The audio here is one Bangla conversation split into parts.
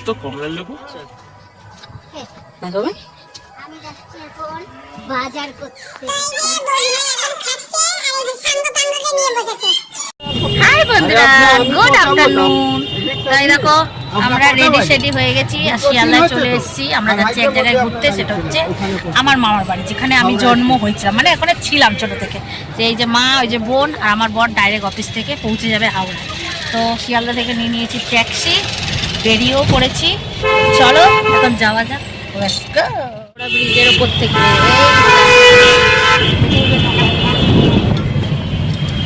তো কমলা লেবু আমি যাচ্ছি এখন বাজার করতে। হাই বন্ধুরা, গুড আফটারনুন। তাই দেখো আমরা রেডি সেডি হয়ে গেছি আর শিয়ালদায় চলে এসেছি। আমরা যাচ্ছি এক জায়গায় ঘুরতে, সেটা হচ্ছে আমার মামার বাড়ি, যেখানে আমি জন্ম হয়েছিলাম, মানে ওখানে ছিলাম ছোট থেকে। যে এই যে মা, ওই যে বোন আর আমার বর ডাইরেক্ট অফিস থেকে পৌঁছে যাবে হাওড়া। তো শিয়ালদা থেকে নিয়ে নিয়েছি ট্যাক্সি, বেরিয়েও পড়েছি। চলো এখন যাওয়া যাক। ব্রিজের ওপর থেকে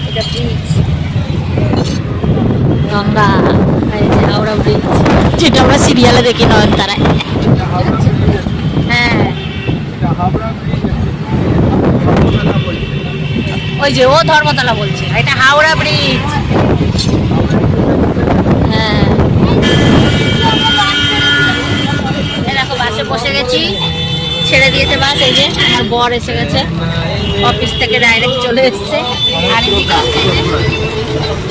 এটা ব্রিজ গঙ্গা, হাওড়া ব্রিজ, যেটা আমরা সিরিয়ালে দেখি নয়নতারায়। হ্যাঁ, ওই যে ও ধর্মতলা বলছে, এটা হাওড়া ব্রিজ। হ্যাঁ, দেখো বাসে বসে গেছি, ছেড়ে দিয়েছে বাস। এই যে আমার বর এসে গেছে, অফিস থেকে ডাইরেক্ট চলে এসছে। আর এদিকে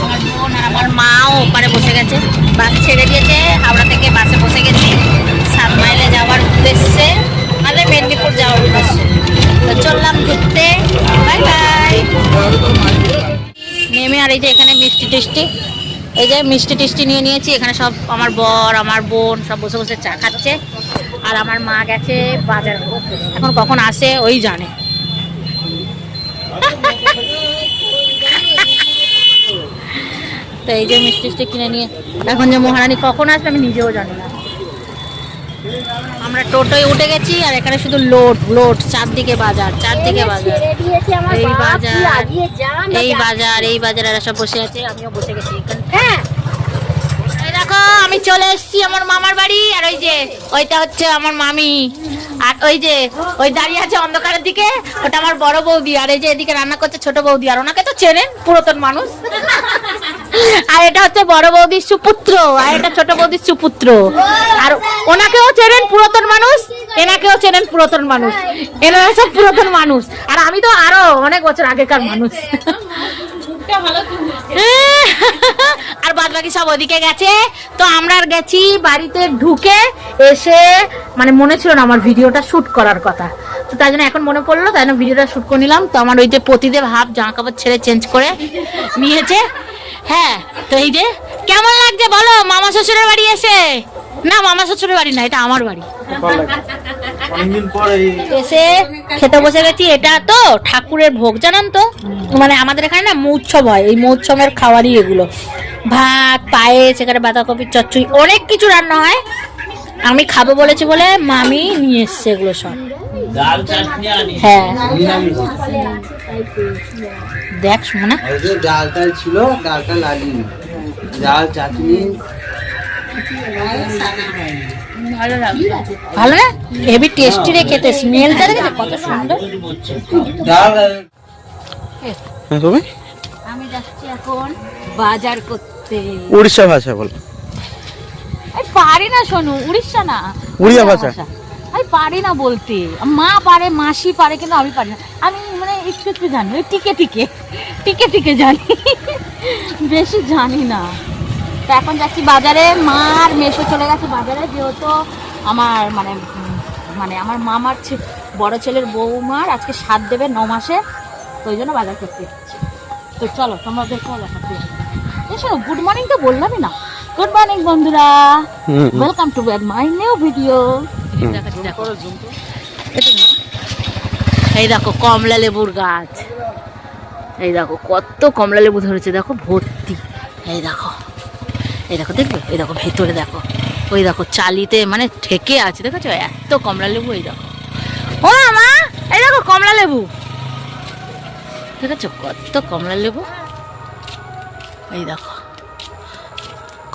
আমার বোন আর আমার মাও ওপারে বসে গেছে, বাস ছেড়ে দিয়েছে। হাওড়া থেকে বাসে বসে গেছি 7 মাইলে যাওয়ার উদ্দেশ্যে, মানে মেদিনীপুর যাওয়ার উদ্দেশ্যে। তো চললাম ঘুরতে, বাই বাই। নেমে আর এই যে এখানে মিষ্টি টিষ্টি, এই যে মিষ্টি টিষ্টি নিয়ে নিয়েছি। এখানে সব আমার বর আমার বোন সব বসে বসে চা খাচ্ছে। আর আমার মা গেছে বাজার, এখন কখন আসে ওই জানে। তো এই যে মিষ্টি টিষ্টি কিনে নিয়ে এখন যে মহারানী কখন আসবে আমি নিজেও জানি না। আমরা টোটোয় উঠে গেছি আর এখানে শুধু লোড লোড, চারদিকে বাজার, চারদিকে বাজার, এই বাজার এই বাজার এই বাজার। এরা সব বসে আছে, আমিও বসে গেছি এখানে। হ্যাঁ, দেখো আমি চলে এসেছি আমার মামার বাড়ি। আর ওই যে ওইটা হচ্ছে আমার মামি, আর ওই যে ওই দাঁড়িয়ে আছে অন্ধকারের দিকে, ওটা আমার বড় বৌদি। আর এই যে এদিকে রান্না করছে ছোট বৌদি, আর ওনাকে তো চেনেন, পুরাতন মানুষ। আর এটা হচ্ছে বড় বৌদির সুপুত্র, আর এটা ছোট বৌদির সুপুত্র। আর ওনাকেও চেনেন, পুরাতন মানুষ, এনাকেও চেনেন, পুরাতন মানুষ। এনারা সব পুরাতন মানুষ, আর আমি তো আরো অনেক বছর আগেকার মানুষ। আর বাদ বাকি সব ওদিকে গেছে। তো আমরা গেছি বাড়িতে, ঢুকে এসে মানে মনে ছিল না আমার ভিডিওটা শুট করার কথা, তো তাই জন্য এখন মনে পড়লো, তাই জন্য ভিডিওটা শুট করে নিলাম। তো আমার ওই যে পতিদেব হাফ জামা কাপড় ছেড়ে চেঞ্জ করে নিয়েছে। হ্যাঁ, তো এই যে কেমন লাগছে বলো মামা শ্বশুরের বাড়ি এসে? না, মামা শ্বশুরের বাড়ি না, এটা আমার বাড়ি। এসে খেতে বসে গেছি। এটা তো ঠাকুরের ভোগ, জানান তো, মানে আমাদের এখানে না মৌৎসব হয়, এই মৌৎসবের খাবারই এগুলো। ভাত, পায়েস, এখানে বাঁধাকপির চচ্চড়ি, অনেক কিছু রান্না হয়। আমি খাবো বলেছি বলে মামি নিয়ে এসছে এগুলো সব। হ্যাঁ, দেখ শোনা, ডালটা ছিল, ডালটা লাগিনি, ডাল চাটনি ভালো না, হেভি টেস্টি রে খেতে। স্মেলটা দেখেছো কত সুন্দর। আমি যাচ্ছি এখন বাজার করতে। উড়িষ্যা ভাষা বল। পারি না শোনো, উড়িষ্যা না, উড়িয়া ভাষা আমি পারি না বলতে। মা পারে, মাসি পারে, কিন্তু আমি পারি না। আমি মানে একটু একটু জানি, ওই টিকে টিকে টিকে টিকে জানি, বেশি জানি না। তো এখন যাচ্ছি বাজারে। মা আর মেসো চলে গেছে বাজারে, যেহেতু আমার মানে মানে আমার মামার বড় ছেলের বৌমার আজকে 7 দেবে 9 মাসে, তো ওই জন্য বাজার করতে যাচ্ছি। তো চলো তোমাদেরকেও দেখাচ্ছি। শোনো, গুড মর্নিং তো বললামই না। গুড মর্নিং বন্ধুরা, welcome to my new video. এই দেখো কমলা লেবুর গাছ, এই দেখো কত কমলা লেবু ধরেছে, দেখো ভর্তি। এই দেখো, এই দেখো, দেখবে, এই দেখো ভেতরে দেখো, ওই দেখো চালিতে মানে ঠেকে আছে, দেখেছো এত কমলা লেবু। এই দেখো, ও মা, এই দেখো কমলা লেবু, দেখেছো কত কমলা লেবু। এই দেখো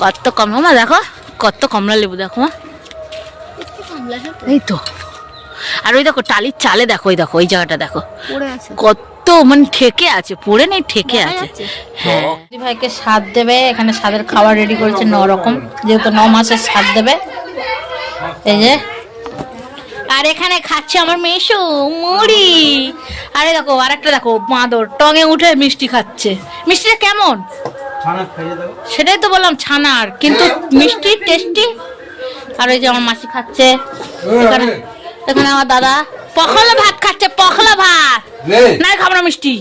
কত কমলা, মা দেখো কত কমলা লেবু, দেখো মা, এই তো। আর ওই দেখো টালির চালে দেখো, ওই দেখো ওই জায়গাটা দেখো কত মানে ঠেকে আছে, পড়ে নেই, ঠেকে আছে। হ্যাঁ, ভাইকে 7 দেবে, এখানে 7-এর খাবার রেডি করেছে 9 রকম, যেহেতু 9 মাসের 7 দেবে। এই যে আর এখানে খাচ্ছে আমার মেশো মুড়ি। আরে দেখো আরেকটা দেখো বাঁদর টঙে উঠে মিষ্টি খাচ্ছে। মিষ্টিটা কেমন? ছানা খাইয়ে দাও। সেটাই তো বললাম ছানার, কিন্তু মিষ্টি টেস্টি। আর ওই যে আমার মাসি খাচ্ছে, এখানে এখানে আমার দাদা পখলা ভাত খাচ্ছে, পখলা ভাত। না খাবো না মিষ্টি।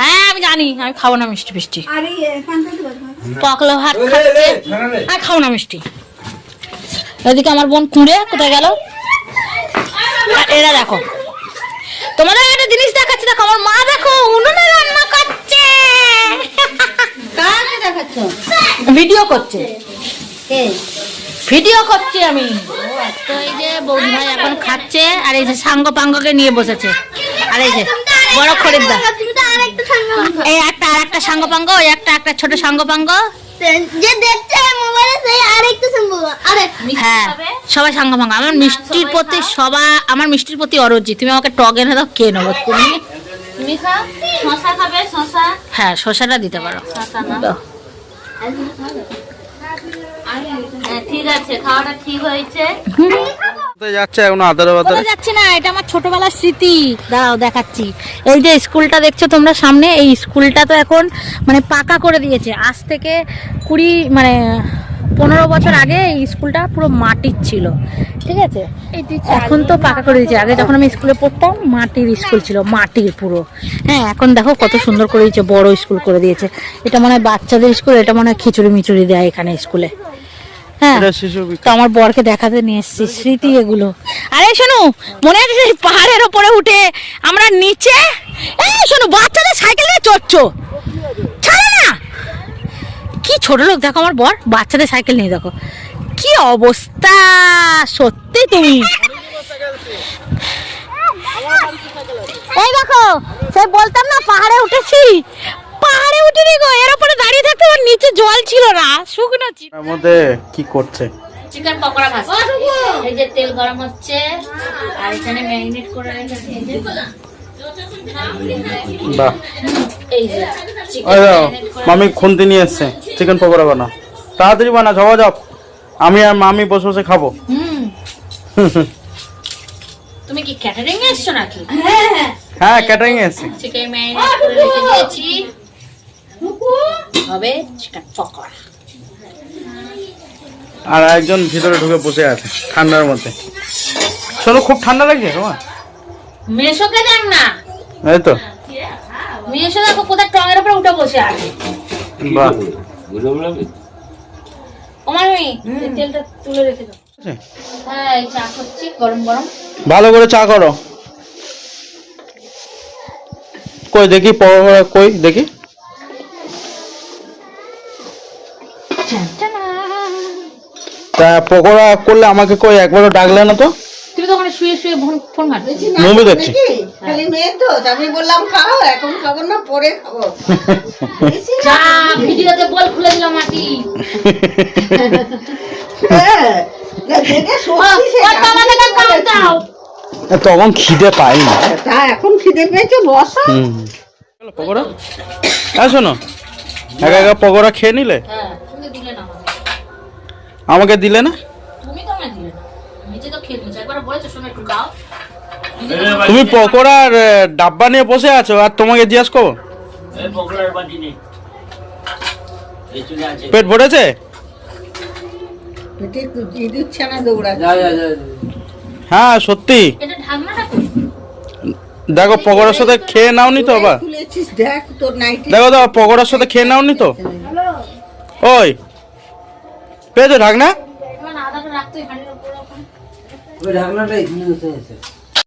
হ্যাঁ আমি জানি, আমি খাবো না মিষ্টি ফিষ্টি। পকলা ভাত খাচ্ছে, আর খাবো না মিষ্টি। এদিকে আমার বোন কুঁড়ে কোথায় গেল? আর এরা দেখো, তোমাদের একটা জিনিস দেখাচ্ছে, দেখো আমার মা দেখো উনুনে রান্না করছে। কাকে দেখাচ্ছ? ভিডিও করছে, ভিডিও করছি আমি। তো এই যে বৌদি ভাই এখন খাচ্ছে, আর এই যে সাঙ্গ পাঙ্গকে নিয়ে বসেছে। আর এই যে বড় খরিদ্দার, এই একটা আর একটা সাঙ্গ পাঙ্গ, ওই একটা একটা ছোট সাঙ্গ পাঙ্গ। যে দেখছে মোবাইলে সেই আরেকটা সম্ভব। আরে হ্যাঁ সবাই সাঙ্গ পাঙ্গ। আমার মিষ্টির প্রতি আমার মিষ্টির প্রতি অরজি। তুমি আমাকে টক এনে দাও, কে নেবো? তুমি খাও। শশা খাবে? শশা? হ্যাঁ শশাটা দিতে পারো। দাও। হ্যাঁ ঠিক আছে, খাওয়াটা ঠিক হয়েছে। যাচ্ছে এখন আদারে কোথায় যাচ্ছি না, এটা আমার ছোটবেলার স্মৃতি। দাঁড়াও দেখাচ্ছি। এই যে স্কুলটা দেখছো তোমরা সামনে, এই স্কুলটা তো এখন মানে পাকা করে দিয়েছে। আজ থেকে 15 বছর আগে এই স্কুলটা পুরো মাটির ছিল, ঠিক আছে? এখন তো পাকা করে দিয়েছে। আগে যখন আমি স্কুলে পড়তাম মাটির স্কুল ছিল, মাটির পুরো। হ্যাঁ এখন দেখো কত সুন্দর করে দিয়েছে, বড় স্কুল করে দিয়েছে। এটা মনে হয় বাচ্চাদের স্কুল, এটা মনে হয় খিচুড়ি মিচুড়ি দেয় এখানে স্কুলে। হ্যাঁ তো আমার বরকে দেখাতে নিয়ে এসছি স্মৃতি এগুলো। আরে শোনো, মনে আছে সেই পাহাড়ের ওপরে উঠে আমরা নিচে, এই শোনো বাচ্চাদের সাইকেল নিয়ে চড়ছো, ছাড়ো না। কি ছোট লোক দেখো আমার বর, বাচ্চাদের সাইকেল নিয়ে দেখো কি অবস্থা। সত্যি তুমি এই দেখো, সে বলতাম না পাহাড়ে উঠেছি, পাহাড়ে উঠিনি গো, এর উপরে দাঁড়িয়ে থাকতে আমার নিচে জল ছিল না, শুকনো ছিল। এর মধ্যে কি করছে? চিকেন পকোড়া ভাজছে। এই যে তেল গরম হচ্ছে, আর এখানে ম্যারিনেট করে রেখেছি। এই যে বাহ, এই যে ওই দাও, মামি খুন্তি নিয়ে এসছে, চিকেন পকোড়া বানা, তাড়াতাড়ি বানা, ঝপাঝপ। আমি আর মামি বসে বসে খাবো। তুমি কি ক্যাটারিং এ এসছো নাকি? হ্যাঁ ক্যাটারিং এ এসছি। চিকেন ম্যারিনেট করে রেখে দিয়েছি, হবে চিকেন পকোড়া। আর একজন ভিতরে ঢুকে বসে আছে ঠান্ডার মধ্যে। শোনো খুব ঠান্ডা লাগছে তোমার? মেশোকে দেখ না, এই তো মেশো দেখো কোথায় টঙের উপরে উঠে বসে আছে। বাহ, ও মামি তেলটা তুলে রেখে দাও। হ্যাঁ এই চা করছি গরম গরম। ভালো করে চা করো। কই দেখি পকোড়া, কই দেখি। তা পকোড়া করলে আমাকে কই একবারও ডাকলে না তো? তুমি তো ওখানে শুয়ে শুয়ে ফোন মারছো। মুভি দেখছি। খালি মেয়ে তো, আমি বললাম খাও, এখন খাবো না, পরে খাবো। চা ভিডিওতে বল খুলে দিলাম মাটি। হ্যাঁ, না, যেটা সত্যি সেটা আমি বলেছি। তখন খিদে পাইনি। তা এখন খিদে পেয়েছে, বসো। পকোড়া, হ্যাঁ শোনো, একা একা পকোড়া খেয়ে নিলে, হ্যাঁ তুমি দিলে না আমাকে দিলে না? তুমি তো আমায় দিলে না, নিজে তো খেয়ে নিয়েছো। একবার বলেছো শোনো একটু দাও। তুমি পকোড়ার ডাব্বা নিয়ে বসে আছো আর তোমাকে জিজ্ঞাস করবো? পেট ভরেছে? পেটে ইঁদুর ছানা দৌড়াচ্ছে। হ্যাঁ সত্যি। এটা ঢাকনাটা কই? দেখো পকোড়ার সাথে খেয়ে নাওনি তো আবার? খুলেছিস দেখ তোর নাইটি। দেখো তো পকোড়ার সাথে খেয়ে নাওনি তো? ওই পেয়েছো ঢাকনা? তোমার আদাটা রাখতো এখানের উপর। ওই ঢাকনাটা এখানে বসে আছে।